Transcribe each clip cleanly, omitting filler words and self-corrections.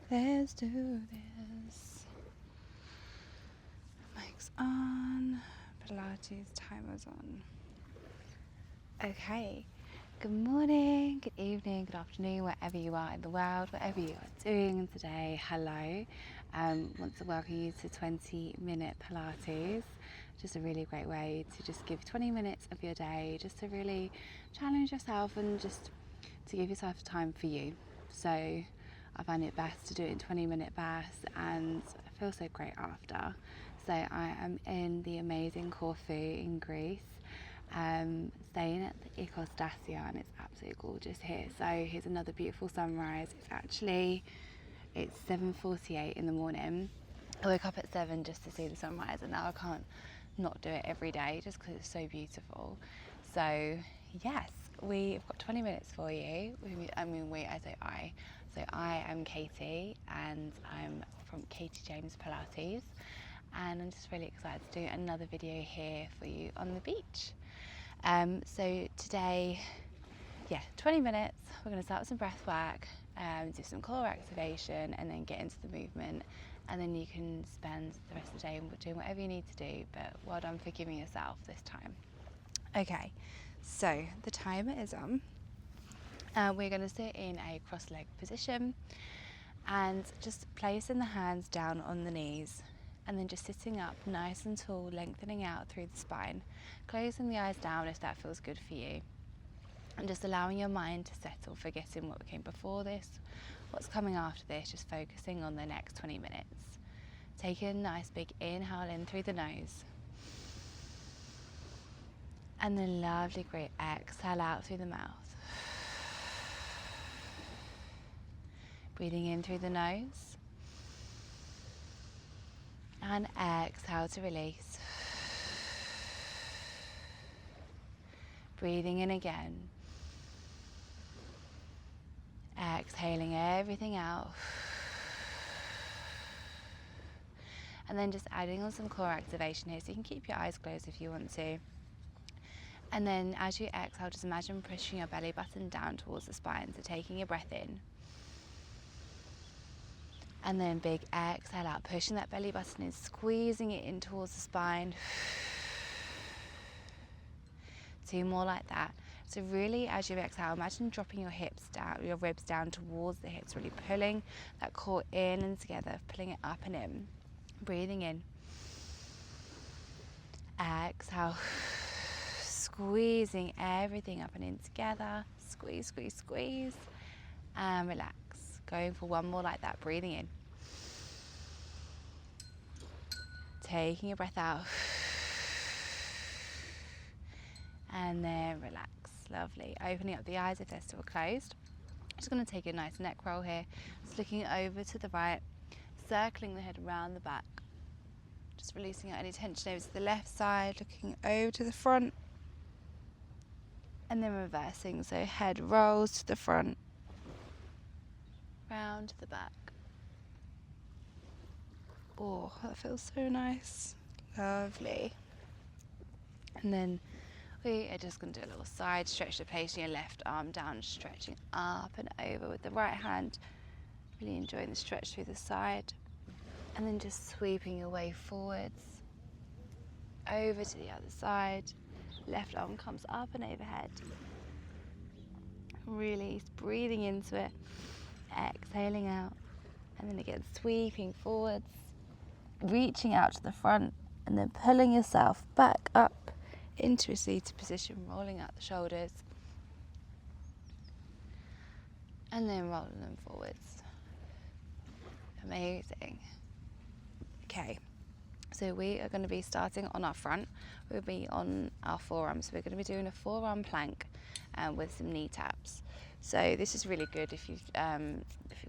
Let's do this. Mic's on. Pilates timer's on. Okay. Good morning, good evening, good afternoon, wherever you are in the world, whatever you are doing today. Hello. Want to welcome you to 20-minute Pilates. Just a really great way to just give 20 minutes of your day just to really challenge yourself and just to give yourself time for you. So I find it best to do it in 20-minute bursts and I feel so great after. So I am in the amazing Corfu in Greece, staying at the Stasia, and it's absolutely gorgeous here. So here's another beautiful sunrise. It's 7:48 in the morning. I woke up at 7 just to see the sunrise, and now I can't not do it every day just because it's so beautiful. So yes, we've got 20 minutes for you. I say I. So I am Katie, and I'm from Katie James Pilates, and I'm just really excited to do another video here for you on the beach. So today, 20 minutes, we're going to start with some breath work, do some core activation, and then get into the movement, and then you can spend the rest of the day doing whatever you need to do, but well done for giving yourself this time. Okay, so the timer is on. We're going to sit in a cross-leg position and just placing the hands down on the knees, and then just sitting up nice and tall, lengthening out through the spine, closing the eyes down if that feels good for you, and just allowing your mind to settle, forgetting what came before this, what's coming after this, just focusing on the next 20 minutes. Taking a nice big inhale in through the nose, and then lovely great exhale out through the mouth. Breathing in through the nose, and exhale to release. Breathing in again. Exhaling everything out. And then just adding on some core activation here, so you can keep your eyes closed if you want to. And then as you exhale, just imagine pushing your belly button down towards the spine, so taking your breath in. And then big exhale out, pushing that belly button in, squeezing it in towards the spine. 2 more like that. So really, as you exhale, imagine dropping your hips down, your ribs down towards the hips, really pulling that core in and together, pulling it up and in. Breathing in. Exhale. Squeezing everything up and in together. Squeeze, squeeze, squeeze. And relax. Going for 1 more like that. Breathing in. Taking your breath out. And then relax. Lovely. Opening up the eyes if they're still closed. Just going to take a nice neck roll here. Just looking over to the right. Circling the head around the back. Just releasing out any tension over to the left side. Looking over to the front. And then reversing. So head rolls to the front. Round to the back. Oh, that feels so nice. Lovely. And then we are just going to do a little side stretch, to placing your left arm down, stretching up and over with the right hand. Really enjoying the stretch through the side. And then just sweeping your way forwards. Over to the other side. Left arm comes up and overhead. Really breathing into it. Exhaling out. And then again, sweeping forwards. Reaching out to the front. And then pulling yourself back up into a seated position, rolling out the shoulders, and then rolling them forwards. Amazing. Okay, so we are going to be starting on our front. We'll be on our forearms. We're going to be doing a forearm plank with some knee taps. So this is really good if you've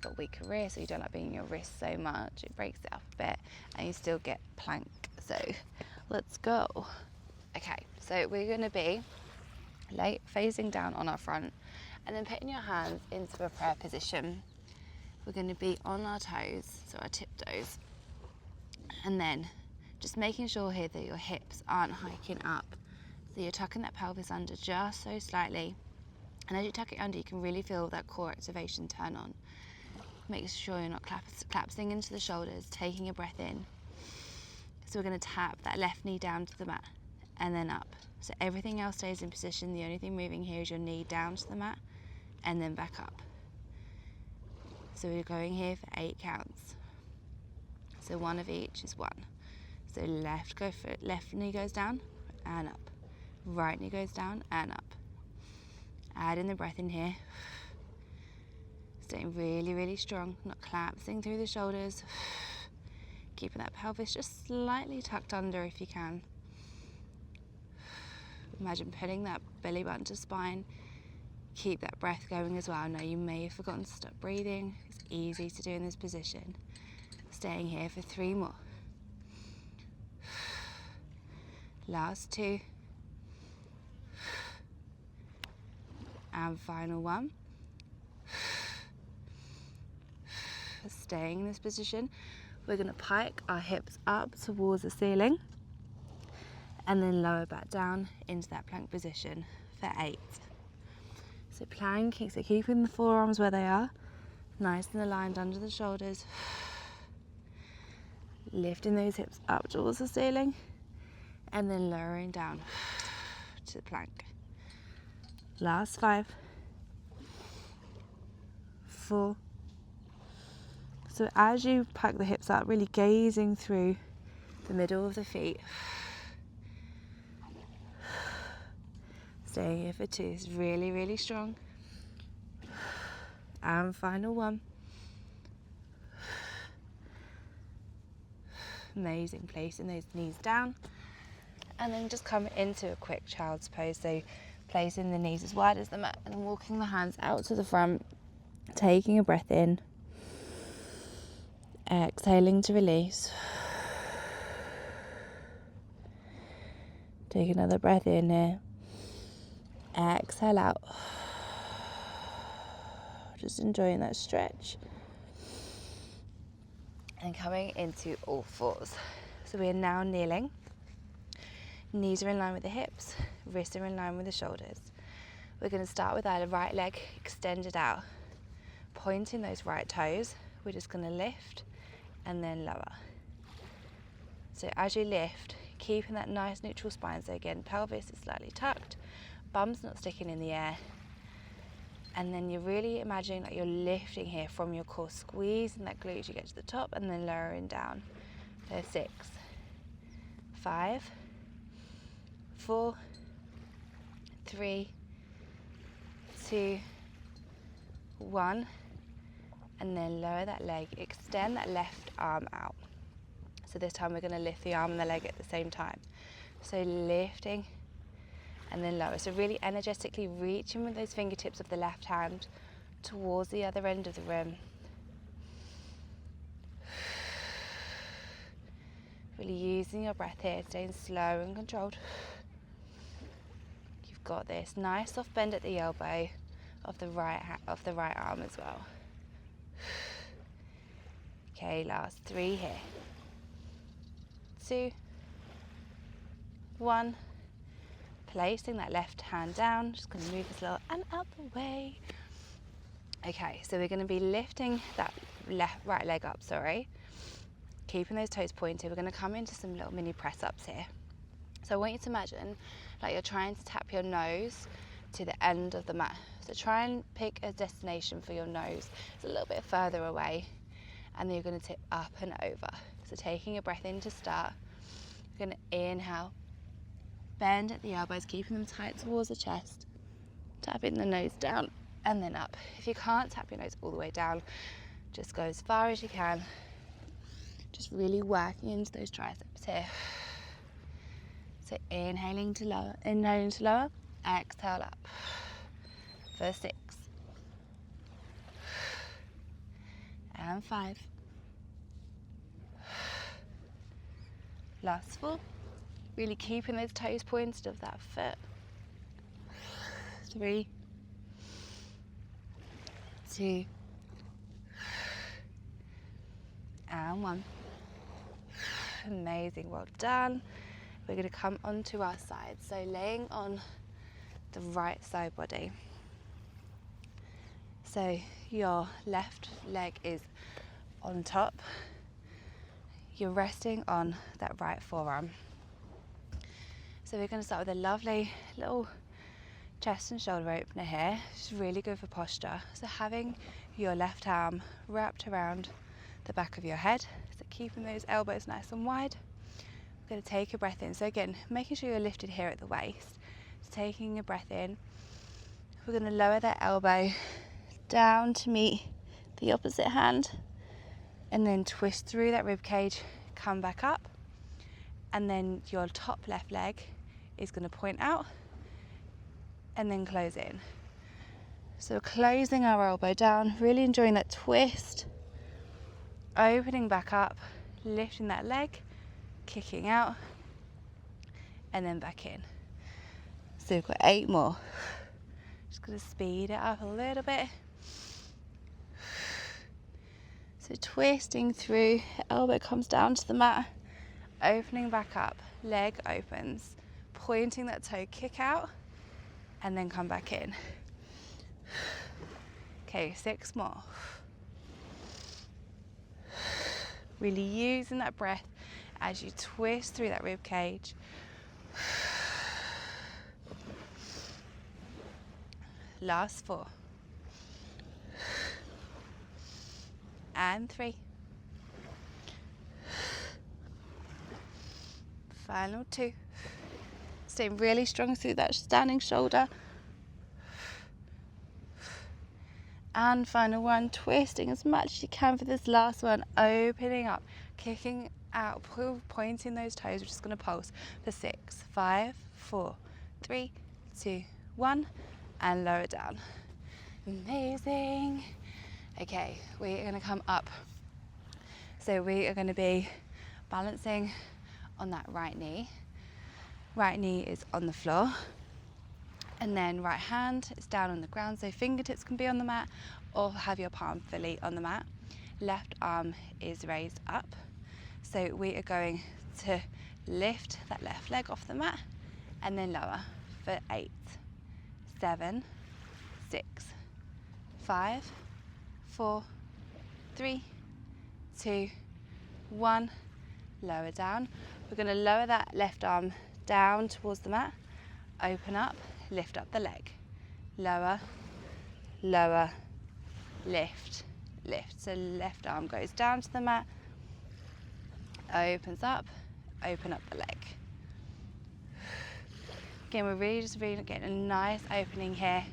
got weaker wrists or you don't like being in your wrist so much. It breaks it up a bit and you still get plank. So let's go. Okay, so we're going to be facing down on our front and then putting your hands into a prayer position. We're going to be on our toes, so our tip toes, and then just making sure here that your hips aren't hiking up. So you're tucking that pelvis under just so slightly, and as you tuck it under, you can really feel that core activation turn on. Make sure you're not collapsing into the shoulders, taking a breath in. So we're going to tap that left knee down to the mat and then up. So everything else stays in position. The only thing moving here is your knee down to the mat and then back up. So we're going here for 8 counts. So one of each is 1. So left knee goes down and up. Right knee goes down and up. Add in the breath in here. Staying really, really strong, not collapsing through the shoulders. Keeping that pelvis just slightly tucked under if you can. Imagine putting that belly button to spine. Keep that breath going as well. Now you may have forgotten to stop breathing. It's easy to do in this position. Staying here for 3 more. Last 2. And final 1. Staying in this position. We're going to pike our hips up towards the ceiling and then lower back down into that plank position for 8. So planking, so keeping the forearms where they are, nice and aligned under the shoulders. Lifting those hips up towards the ceiling and then lowering down to the plank. Last 5, 4. So as you pack the hips up, really gazing through the middle of the feet. Staying here for 2 is really, really strong. And final 1. Amazing, placing those knees down. And then just come into a quick child's pose. So placing the knees as wide as the mat and walking the hands out to the front. Taking a breath in. Exhaling to release. Take another breath in here. Exhale out. Just enjoying that stretch. And coming into all fours. So we are now kneeling. Knees are in line with the hips. Wrists are in line with the shoulders. We're going to start with our right leg extended out. Pointing those right toes. We're just going to lift and then lower. So as you lift, keeping that nice neutral spine. So again, pelvis is slightly tucked, bum's not sticking in the air. And then you're really imagining that you're lifting here from your core, squeezing that glute as you get to the top and then lowering down. So 6, 5, 4, 3, 2, 1. And then lower that leg, extend that left arm out. So this time we're going to lift the arm and the leg at the same time. So lifting and then lower. So really energetically reaching with those fingertips of the left hand towards the other end of the room. Really using your breath here, staying slow and controlled. You've got this. Nice soft bend at the elbow of the right arm as well. Okay, last 3 here. 2, 1. Placing that left hand down. Just going to move this little and out the way. Okay, so we're going to be lifting that right leg up, keeping those toes pointed. We're going to come into some little mini press ups here. So I want you to imagine like you're trying to tap your nose to the end of the mat. So try and pick a destination for your nose. It's a little bit further away, and then you're going to tip up and over. So taking a breath in to start. You're going to inhale, bend at the elbows, keeping them tight towards the chest, tapping the nose down and then up. If you can't tap your nose all the way down, just go as far as you can. Just really working into those triceps here. So inhaling to lower, exhale up for 6 and 5. Last 4. Really keeping those toes pointed of that foot. 3, 2, and 1. Amazing, well done. We're going to come onto our side. So laying on the right side body. So your left leg is on top, you're resting on that right forearm. So we're going to start with a lovely little chest and shoulder opener here. It's really good for posture. So having your left arm wrapped around the back of your head, so keeping those elbows nice and wide. We're going to take a breath in. So again, making sure you're lifted here at the waist. So taking a breath in, we're going to lower that elbow down to meet the opposite hand, and then twist through that rib cage, come back up, and then your top left leg is going to point out and then close in. So closing our elbow down, really enjoying that twist, opening back up, lifting that leg, kicking out, and then back in. So we've got 8 more. Just going to speed it up a little bit. So twisting through, elbow comes down to the mat, opening back up, leg opens, pointing that toe, kick out, and then come back in. Okay, 6 more. Really using that breath as you twist through that rib cage. Last 4. And 3. Final 2. Staying really strong through that standing shoulder. And final 1, twisting as much as you can for this last one, opening up, kicking out, pointing those toes. We're just going to pulse for 6, 5, 4, 3, 2, 1, and lower down. Amazing. Okay, we are going to come up. So we are going to be balancing on that right knee. Right knee is on the floor. And then right hand is down on the ground, so fingertips can be on the mat or have your palm fully on the mat. Left arm is raised up. So we are going to lift that left leg off the mat and then lower for 8, 7, 6, 5, 4, 3, 2, 1. Lower down. We're going to lower that left arm down towards the mat, open up, lift up the leg, lower, lower, lift, lift. So left arm goes down to the mat, opens up, open up the leg. Again, we're really getting a nice opening here.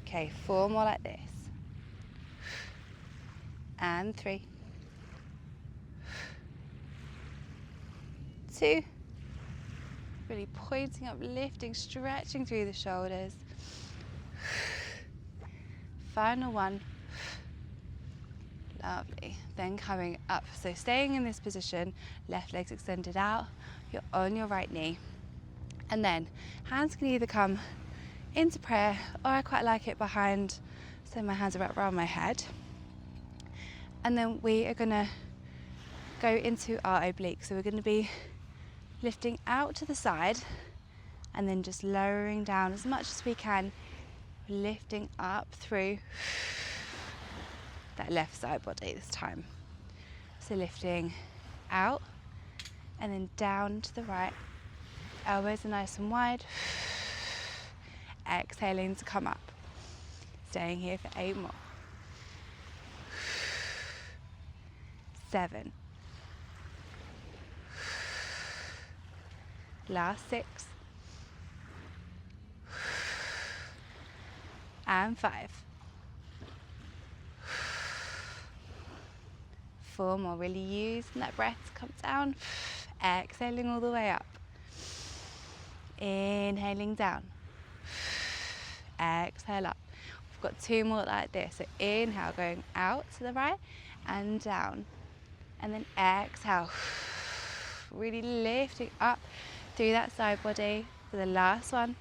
Okay, 4 more like this. And 3. 2. Really pointing up, lifting, stretching through the shoulders. Final 1. Lovely. Then coming up. So staying in this position, left leg's extended out, you're on your right knee. And then hands can either come into prayer, or I quite like it behind, so my hands are wrapped around my head. And then we are going to go into our obliques. So we're going to be lifting out to the side and then just lowering down as much as we can, lifting up through that left side body this time. So lifting out and then down to the right. Elbows are nice and wide. Exhaling to come up. Staying here for 8 more. 7. Last 6. And 5. 4 more. Really using that breath to come down. Exhaling all the way up. Inhaling down. Exhale up. We've got 2 more like this. So inhale, going out to the right and down. And then exhale. Really lifting up through that side body for the last one.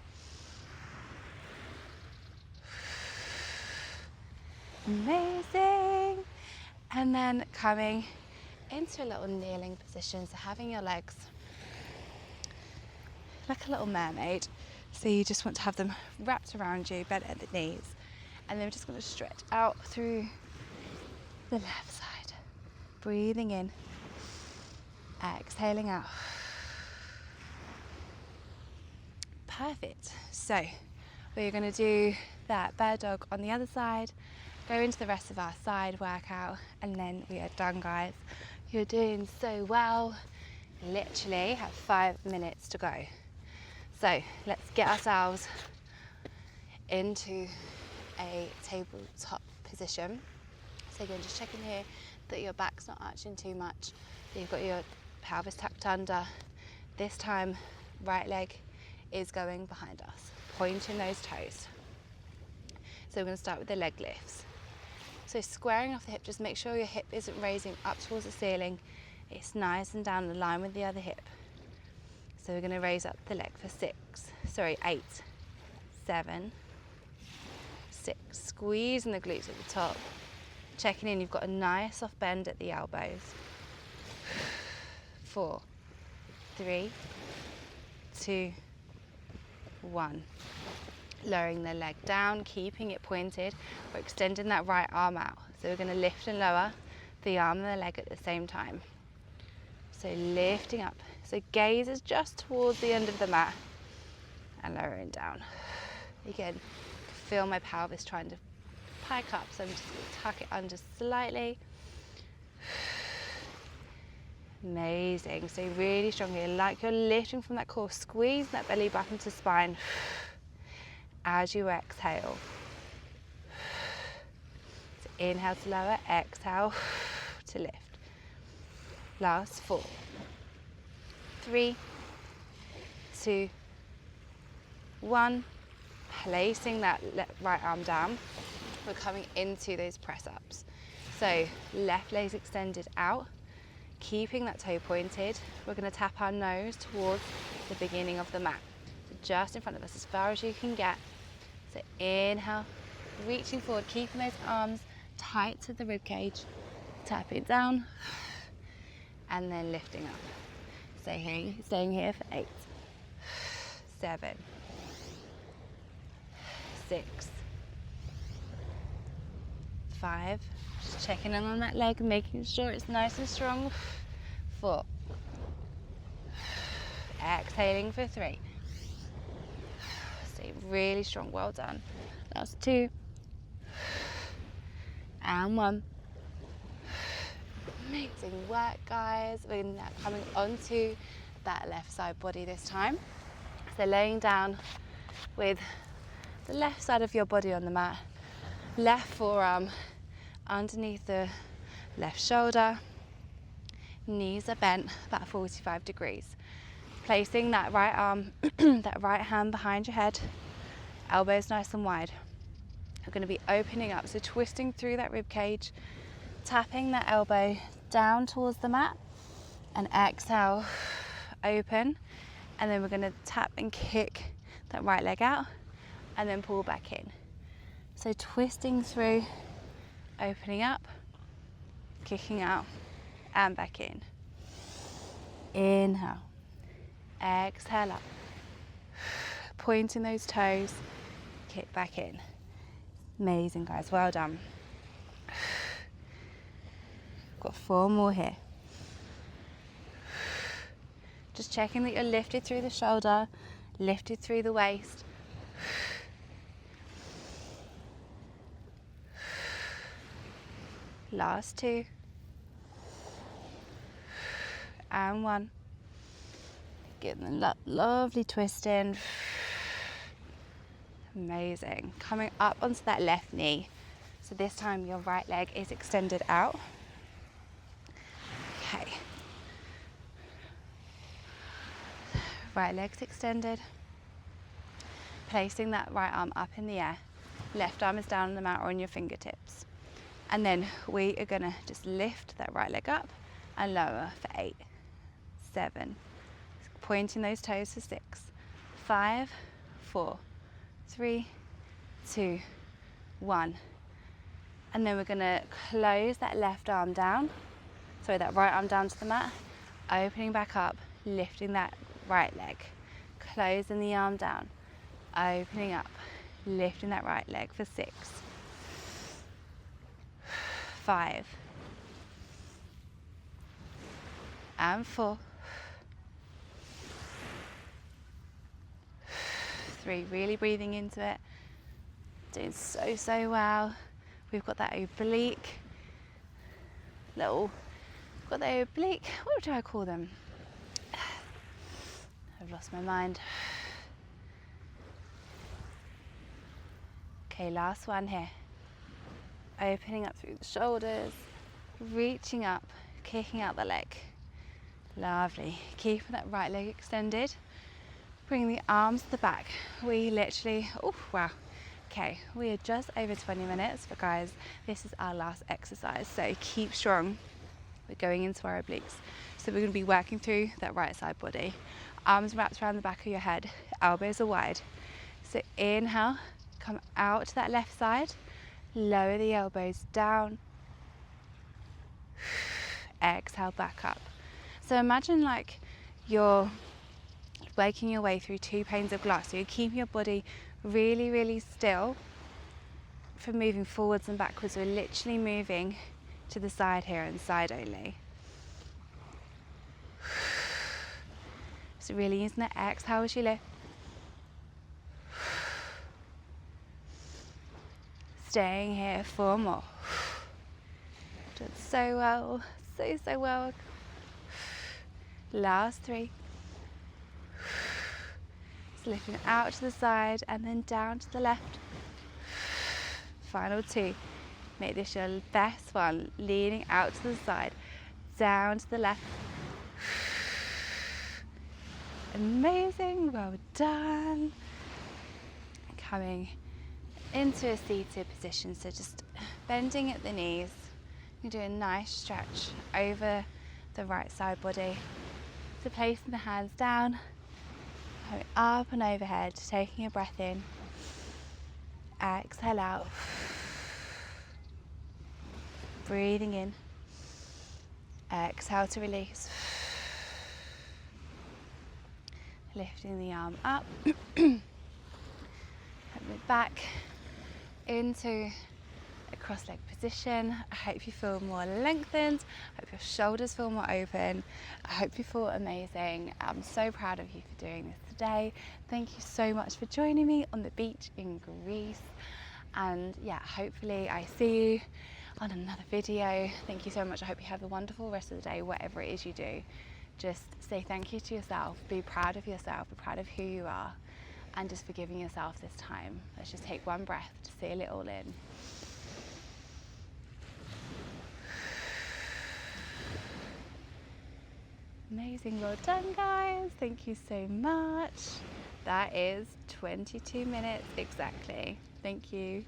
Amazing. And then coming into a little kneeling position. So having your legs like a little mermaid. So you just want to have them wrapped around you, bent at the knees. And then we're just going to stretch out through the left side. Breathing in, exhaling out. Perfect. So we're going to do that bear dog on the other side, go into the rest of our side workout, and then we are done, guys. You're doing so well. Literally have 5 minutes to go. So let's get ourselves into a tabletop position. So again, just checking here that your back's not arching too much, that you've got your pelvis tucked under. This time, right leg is going behind us, pointing those toes. So we're going to start with the leg lifts. So squaring off the hip, just make sure your hip isn't raising up towards the ceiling. It's nice and down the line with the other hip. So we're going to raise up the leg for 8, 7, 6. Squeezing the glutes at the top. Checking in, you've got a nice soft bend at the elbows. 4, 3, 2, 1. Lowering the leg down, keeping it pointed. We're extending that right arm out. So we're going to lift and lower the arm and the leg at the same time. So lifting up. So gaze is just towards the end of the mat and lowering down. Again, feel my pelvis trying to pike up, so I'm just going to tuck it under slightly. Amazing. So really strong here, like you're lifting from that core. Squeeze that belly back into spine as you exhale. So inhale to lower, exhale to lift. Last 4, 3, 2, 1. Placing that right arm down. We're coming into those press ups. So left leg's extended out, keeping that toe pointed. We're going to tap our nose towards the beginning of the mat. So just in front of us, as far as you can get. So inhale, reaching forward, keeping those arms tight to the rib cage. Tapping down, and then lifting up. Staying here for 8, 7, 6, 5. Just checking in on that leg, making sure it's nice and strong. 4. Exhaling for 3. Stay really strong, well done. Last 2. And 1. Amazing work, guys. We're now coming onto that left side body this time. So laying down with the left side of your body on the mat, left forearm underneath the left shoulder, knees are bent about 45 degrees. Placing that right arm, that right hand behind your head, elbows nice and wide. You're going to be opening up, so twisting through that rib cage, tapping that elbow down towards the mat, and exhale, open, and then we're going to tap and kick that right leg out and then pull back in. So twisting through, opening up, kicking out and back in. Inhale, exhale up, pointing those toes, kick back in. Amazing, guys, well done. Got 4 more here. Just checking that you're lifted through the shoulder, lifted through the waist. Last 2. And 1. Getting the lovely twist in. Amazing. Coming up onto that left knee. So this time your right leg is extended out. Okay. Right leg's extended. Placing that right arm up in the air. Left arm is down on the mat or on your fingertips. And then we are going to just lift that right leg up and lower for 8, 7. Pointing those toes for 6, 5, 4, 3, 2, 1. And then we're going to close that left arm down. Sorry, that right arm down to the mat. Opening back up, lifting that right leg. Closing the arm down, opening up, lifting that right leg for 6, 5, and 4, 3, really breathing into it, doing so well. We've got that oblique, what do I call them? I've lost my mind. Okay, last one here. Opening up through the shoulders, reaching up, kicking out the leg. Lovely. Keeping that right leg extended. Bring the arms to the back. We literally, oh wow. Okay, we are just over 20 minutes, but guys, this is our last exercise, so keep strong. We're going into our obliques. So we're going to be working through that right side body. Arms wrapped around the back of your head, elbows are wide. So inhale, come out to that left side, lower the elbows down. Exhale, back up. So imagine like you're working your way through 2 panes of glass. So you're keeping your body really still from moving forwards and backwards. We're literally moving to the side here and side only. So really using the exhale as you lift. Staying here 4 more. Done so well, so well. Last 3. So lifting out to the side and then down to the left. Final 2. Make this your best one. Leaning out to the side, down to the left. Amazing, well done. Coming into a seated position, so just bending at the knees. You do a nice stretch over the right side body. So placing the hands down, going up and overhead, taking a breath in. Exhale out. Breathing in. Exhale to release. Lifting the arm up. Putting it back into a cross-leg position. I hope you feel more lengthened. I hope your shoulders feel more open. I hope you feel amazing. I'm so proud of you for doing this today. Thank you so much for joining me on the beach in Greece. And yeah, hopefully I see you on another video. Thank you so much. I hope you have a wonderful rest of the day, whatever it is you do. Just say thank you to yourself. Be proud of yourself. Be proud of who you are. And just for giving yourself this time. Let's just take one breath to seal it all in. Amazing, well done guys. Thank you so much. That is 22 minutes exactly. Thank you.